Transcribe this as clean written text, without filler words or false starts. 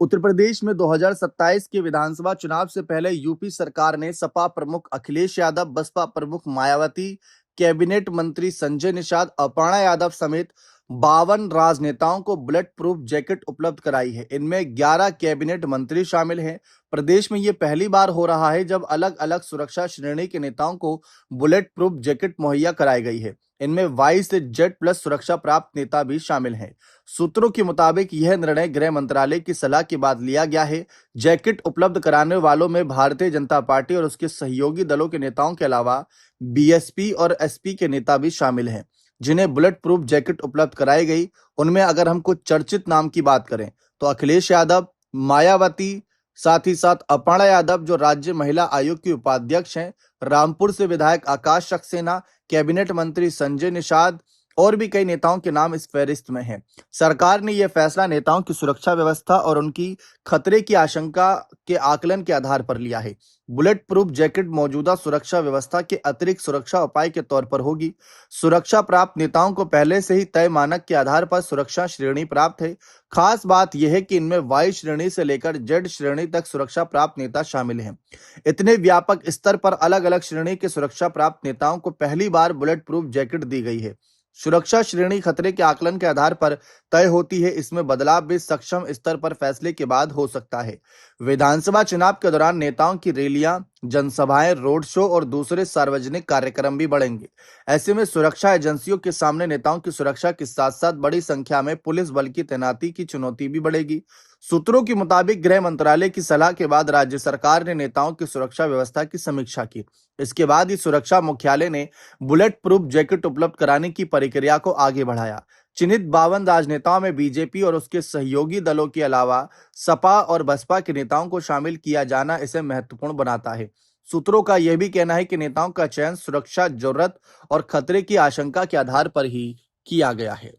उत्तर प्रदेश में 2027 के विधानसभा चुनाव से पहले यूपी सरकार ने सपा प्रमुख अखिलेश यादव, बसपा प्रमुख मायावती, कैबिनेट मंत्री संजय निषाद, अपर्णा यादव समेत 52 राजनेताओं को बुलेट प्रूफ जैकेट उपलब्ध कराई है। इनमें 11 कैबिनेट मंत्री शामिल हैं। प्रदेश में ये पहली बार हो रहा है जब अलग अलग सुरक्षा श्रेणी के नेताओं को बुलेट प्रूफ जैकेट मुहैया कराई गई है। इनमें वाई से जेड प्लस सुरक्षा प्राप्त नेता भी शामिल हैं। सूत्रों के मुताबिक यह निर्णय गृह मंत्रालय की सलाह के बाद लिया गया है। जैकेट उपलब्ध कराने वालों में भारतीय जनता पार्टी और उसके सहयोगी दलों के नेताओं के अलावा बीएसपी और एसपी के नेता भी शामिल हैं, जिन्हें बुलेट प्रूफ जैकेट उपलब्ध कराई गई। उनमें अगर हम कुछ चर्चित नाम की बात करें तो अखिलेश यादव, मायावती, साथ ही साथ अपर्णा यादव जो राज्य महिला आयोग की उपाध्यक्ष हैं, रामपुर से विधायक आकाश सक्सेना, कैबिनेट मंत्री संजय निषाद और भी कई नेताओं के नाम इस फहरिस्त में हैं। सरकार ने यह फैसला नेताओं की सुरक्षा व्यवस्था और उनकी खतरे की आशंका के आकलन के आधार पर लिया है। बुलेट प्रूफ जैकेट मौजूदा सुरक्षा व्यवस्था के अतिरिक्त सुरक्षा उपाय के तौर पर होगी। सुरक्षा प्राप्त नेताओं को पहले से ही तय मानक के आधार पर सुरक्षा श्रेणी प्राप्त है। खास बात यह है कि इनमें वाई श्रेणी से लेकर जेड श्रेणी तक सुरक्षा प्राप्त नेता शामिल हैं। इतने व्यापक स्तर पर अलग अलग श्रेणी के सुरक्षा प्राप्त नेताओं को पहली बार बुलेट प्रूफ जैकेट दी गई है। सुरक्षा श्रेणी खतरे के आकलन के आधार पर तय होती है। इसमें बदलाव भी सक्षम स्तर पर फैसले के बाद हो सकता है। विधानसभा चुनाव के दौरान नेताओं की रैलियां, जनसभाएं, रोड शो और दूसरे सार्वजनिक कार्यक्रम भी बढ़ेंगे। ऐसे में सुरक्षा एजेंसियों के सामने नेताओं की सुरक्षा के साथ साथ बड़ी संख्या में पुलिस बल की तैनाती की चुनौती भी बढ़ेगी। सूत्रों के मुताबिक गृह मंत्रालय की सलाह के बाद राज्य सरकार ने नेताओं की सुरक्षा व्यवस्था की समीक्षा की। इसके बाद ही सुरक्षा मुख्यालय ने बुलेट प्रूफ जैकेट उपलब्ध कराने की प्रक्रिया को आगे बढ़ाया। चिन्हित 52 राजनेताओं में बीजेपी और उसके सहयोगी दलों के अलावा सपा और बसपा के नेताओं को शामिल किया जाना इसे महत्वपूर्ण बनाता है। सूत्रों का यह भी कहना है कि नेताओं का चयन सुरक्षा जरूरत और खतरे की आशंका के आधार पर ही किया गया है।